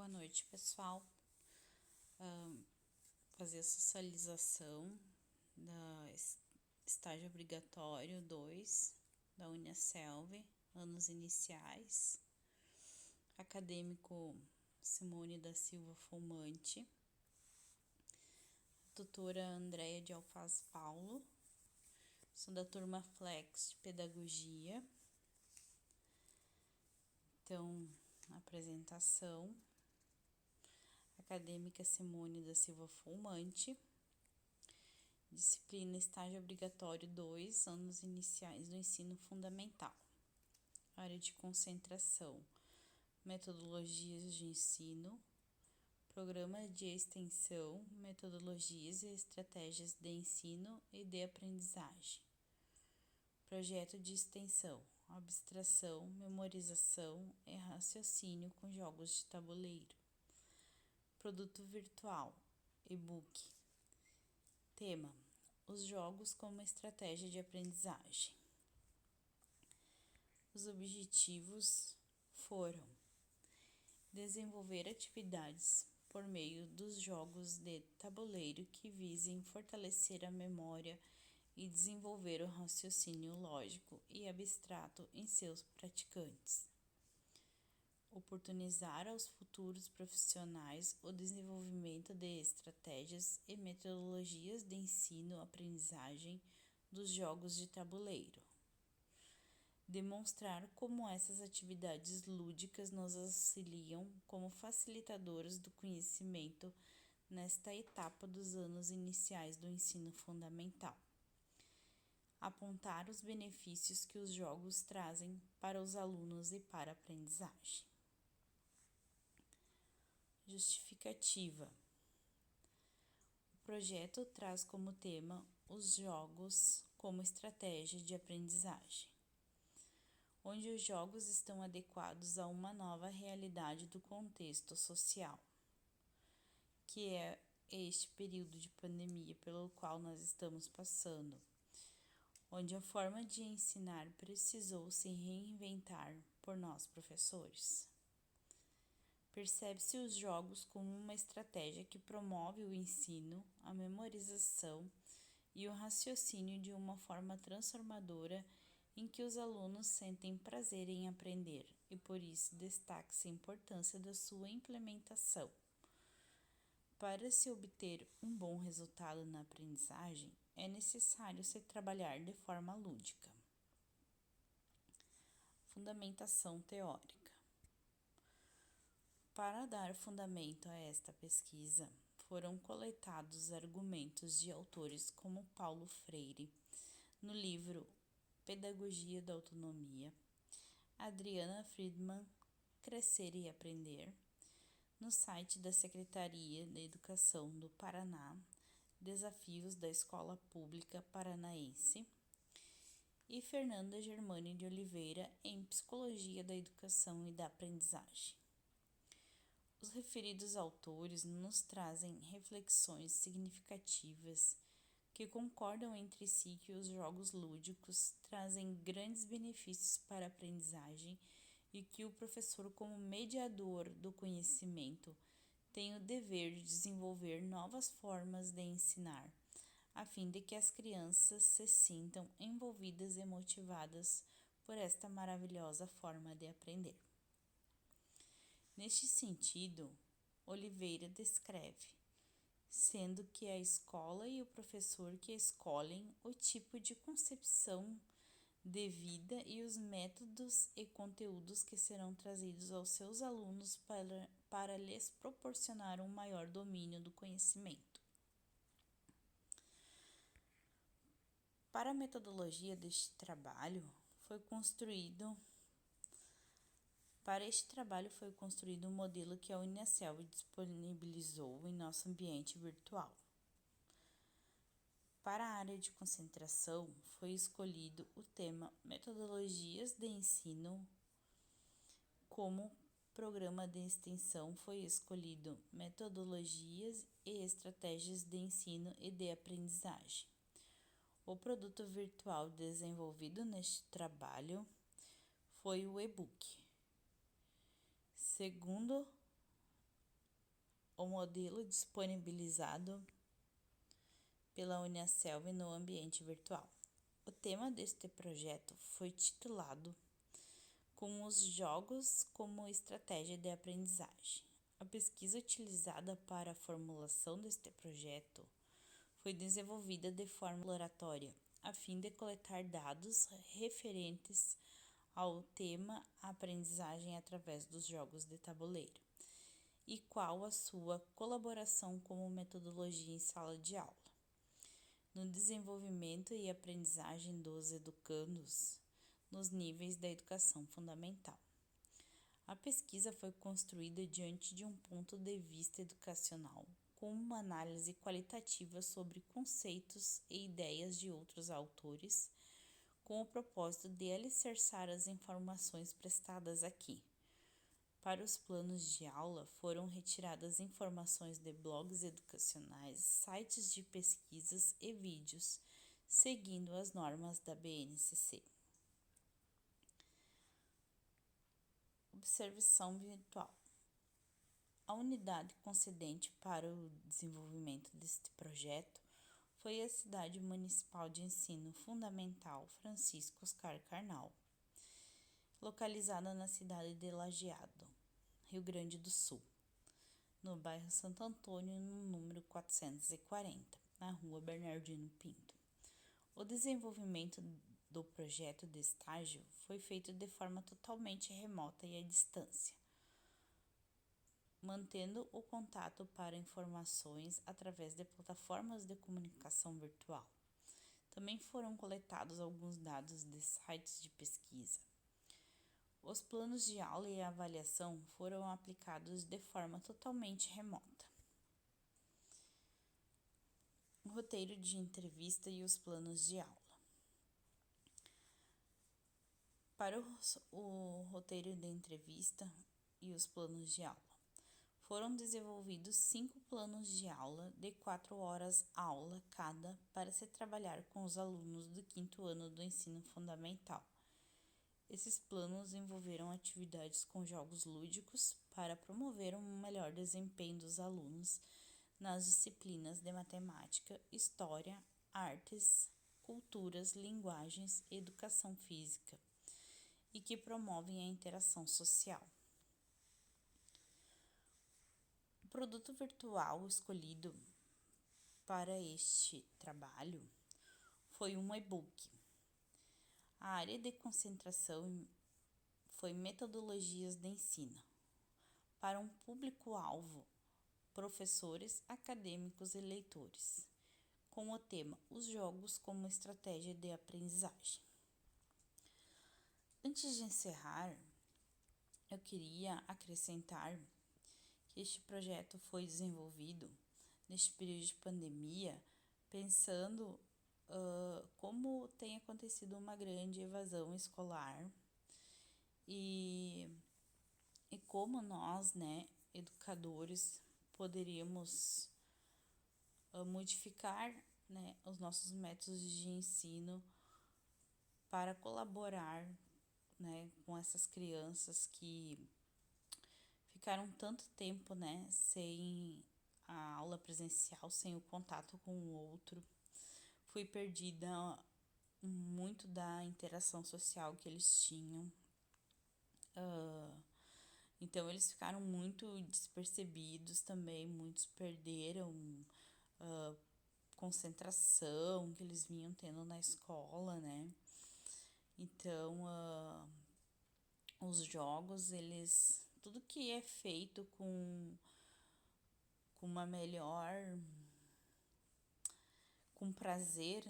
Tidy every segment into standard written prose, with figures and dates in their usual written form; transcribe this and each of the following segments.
Boa noite, pessoal. Fazer a socialização da estágio obrigatório 2 da Uniaselv, anos iniciais. Acadêmico Simone da Silva Fumante. Tutora Andréia de Alfaz Paulo. Sou da turma Flex de Pedagogia. Então, apresentação. Acadêmica Simone da Silva Fumante. Disciplina Estágio Obrigatório 2, anos iniciais do ensino fundamental. Área de concentração, metodologias de ensino, programa de extensão, metodologias e estratégias de ensino e de aprendizagem. Projeto de extensão, abstração, memorização e raciocínio com jogos de tabuleiro. Produto virtual, e-book. Tema: os jogos como estratégia de aprendizagem. Os objetivos foram desenvolver atividades por meio dos jogos de tabuleiro que visem fortalecer a memória e desenvolver o raciocínio lógico e abstrato em seus praticantes. Oportunizar aos futuros profissionais o desenvolvimento de estratégias e metodologias de ensino-aprendizagem dos jogos de tabuleiro. Demonstrar como essas atividades lúdicas nos auxiliam como facilitadores do conhecimento nesta etapa dos anos iniciais do ensino fundamental. Apontar os benefícios que os jogos trazem para os alunos e para a aprendizagem. Justificativa. O projeto traz como tema os jogos como estratégia de aprendizagem, onde os jogos estão adequados a uma nova realidade do contexto social, que é este período de pandemia pelo qual nós estamos passando, onde a forma de ensinar precisou se reinventar por nós professores. Percebe-se os jogos como uma estratégia que promove o ensino, a memorização e o raciocínio de uma forma transformadora em que os alunos sentem prazer em aprender e por isso destaca-se a importância da sua implementação. Para se obter um bom resultado na aprendizagem, é necessário se trabalhar de forma lúdica. Fundamentação teórica. Para dar fundamento a esta pesquisa, foram coletados argumentos de autores como Paulo Freire, no livro Pedagogia da Autonomia, Adriana Friedman, Crescer e Aprender, no site da Secretaria de Educação do Paraná, Desafios da Escola Pública Paranaense, e Fernanda Germani de Oliveira, em Psicologia da Educação e da Aprendizagem. Os referidos autores nos trazem reflexões significativas que concordam entre si que os jogos lúdicos trazem grandes benefícios para a aprendizagem e que o professor, como mediador do conhecimento, tem o dever de desenvolver novas formas de ensinar, a fim de que as crianças se sintam envolvidas e motivadas por esta maravilhosa forma de aprender. Neste sentido, Oliveira descreve, sendo que é a escola e o professor que escolhem o tipo de concepção de vida e os métodos e conteúdos que serão trazidos aos seus alunos para lhes proporcionar um maior domínio do conhecimento. Para a metodologia deste trabalho, Para este trabalho foi construído um modelo que a Uniaselv disponibilizou em nosso ambiente virtual. Para a área de concentração, foi escolhido o tema Metodologias de Ensino. Como programa de extensão, foi escolhido Metodologias e Estratégias de Ensino e de Aprendizagem. O produto virtual desenvolvido neste trabalho foi o e-book. Segundo o modelo disponibilizado pela Unicelv no ambiente virtual. O tema deste projeto foi titulado Com os jogos como estratégia de aprendizagem. A pesquisa utilizada para a formulação deste projeto foi desenvolvida de forma exploratória, a fim de coletar dados referentes ao tema aprendizagem através dos jogos de tabuleiro e qual a sua colaboração como metodologia em sala de aula, no desenvolvimento e aprendizagem dos educandos nos níveis da educação fundamental. A pesquisa foi construída diante de um ponto de vista educacional, com uma análise qualitativa sobre conceitos e ideias de outros autores, com o propósito de alicerçar as informações prestadas aqui. Para os planos de aula, foram retiradas informações de blogs educacionais, sites de pesquisas e vídeos, seguindo as normas da BNCC. Observação virtual. A unidade concedente para o desenvolvimento deste projeto foi a Cidade Municipal de Ensino Fundamental Francisco Oscar Karnal, localizada na cidade de Lajeado, Rio Grande do Sul, no bairro Santo Antônio, no número 440, na rua Bernardino Pinto. O desenvolvimento do projeto de estágio foi feito de forma totalmente remota e à distância, mantendo o contato para informações através de plataformas de comunicação virtual. Também foram coletados alguns dados de sites de pesquisa. Os planos de aula e avaliação foram aplicados de forma totalmente remota. O roteiro de entrevista e os planos de aula. Para o roteiro de entrevista e os planos de aula, foram desenvolvidos 5 planos de aula de 4 horas aula cada para se trabalhar com os alunos do 5º ano do ensino fundamental. Esses planos envolveram atividades com jogos lúdicos para promover um melhor desempenho dos alunos nas disciplinas de matemática, história, artes, culturas, linguagens e educação física, e que promovem a interação social. O produto virtual escolhido para este trabalho foi um e-book. A área de concentração foi metodologias de ensino, para um público-alvo, professores, acadêmicos e leitores, com o tema Os jogos como estratégia de aprendizagem. Antes de encerrar, eu queria acrescentar que este projeto foi desenvolvido neste período de pandemia, pensando como tem acontecido uma grande evasão escolar e como nós, educadores, poderíamos modificar, os nossos métodos de ensino para colaborar, com essas crianças que ficaram tanto tempo, sem a aula presencial, sem o contato com o outro. Foi perdida muito da interação social que eles tinham. Então, eles ficaram muito despercebidos também, muitos perderam concentração que eles vinham tendo na escola, Então, os jogos, tudo que é feito com uma melhor, com prazer,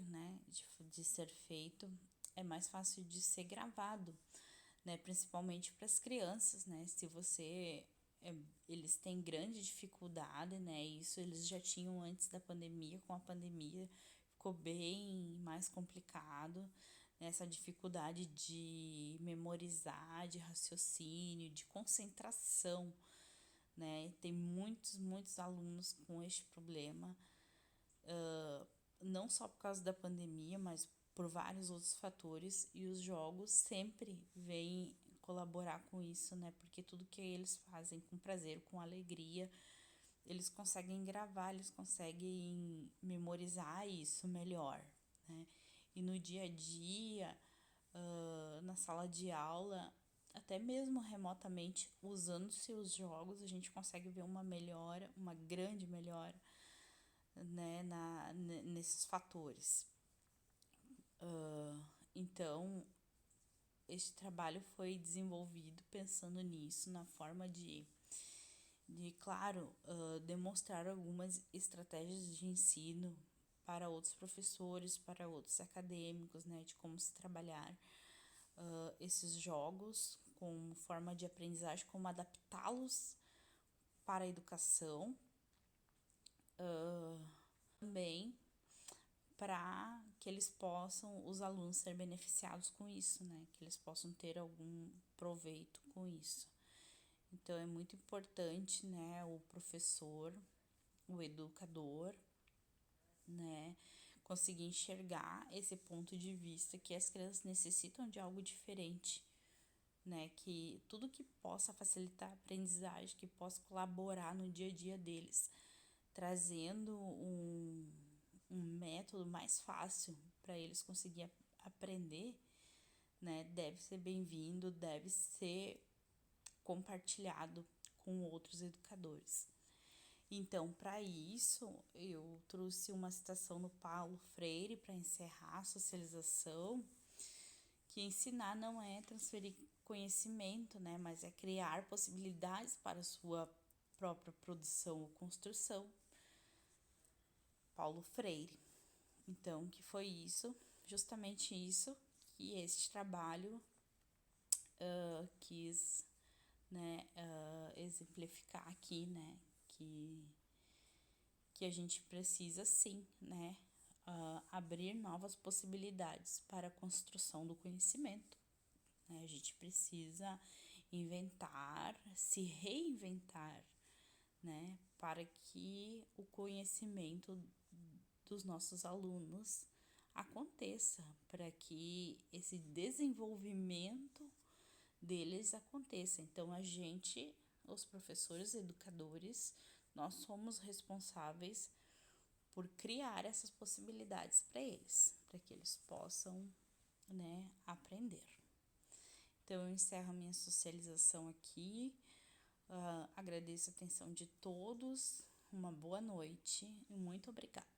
de ser feito, é mais fácil de ser gravado, principalmente para as crianças, se eles têm grande dificuldade, isso eles já tinham antes da pandemia, com a pandemia ficou bem mais complicado, essa dificuldade de memorizar, de raciocínio, de concentração, tem muitos alunos com este problema, não só por causa da pandemia, mas por vários outros fatores, e os jogos sempre vêm colaborar com isso, porque tudo que eles fazem com prazer, com alegria, eles conseguem gravar, eles conseguem memorizar isso melhor, né? E no dia a dia, na sala de aula, até mesmo remotamente, usando-se os jogos, a gente consegue ver uma melhora, uma grande melhora, né, nesses fatores. Então, este trabalho foi desenvolvido pensando nisso, na forma claro, demonstrar algumas estratégias de ensino para outros professores, para outros acadêmicos, né, de como se trabalhar esses jogos como forma de aprendizagem, como adaptá-los para a educação, também para que eles possam, os alunos, ser beneficiados com isso, né, que eles possam ter algum proveito com isso. Então, é muito importante, né, o professor, o educador, né, conseguir enxergar esse ponto de vista que as crianças necessitam de algo diferente, né, que tudo que possa facilitar a aprendizagem, que possa colaborar no dia a dia deles, trazendo um método mais fácil para eles conseguirem aprender, né, deve ser bem-vindo, deve ser compartilhado com outros educadores. Então, para isso, eu trouxe uma citação do Paulo Freire para encerrar a socialização, que ensinar não é transferir conhecimento, né, mas é criar possibilidades para a sua própria produção ou construção. Paulo Freire. Então, que foi isso, justamente isso, que este trabalho quis, né, exemplificar aqui, né, que a gente precisa sim, né, abrir novas possibilidades para a construção do conhecimento, né? A gente precisa inventar, se reinventar, né, para que o conhecimento dos nossos alunos aconteça, para que esse desenvolvimento deles aconteça. Então, a gente, os professores educadores, nós somos responsáveis por criar essas possibilidades para eles, para que eles possam, né, aprender. Então, eu encerro a minha socialização aqui. Agradeço a atenção de todos. Uma boa noite e muito obrigada.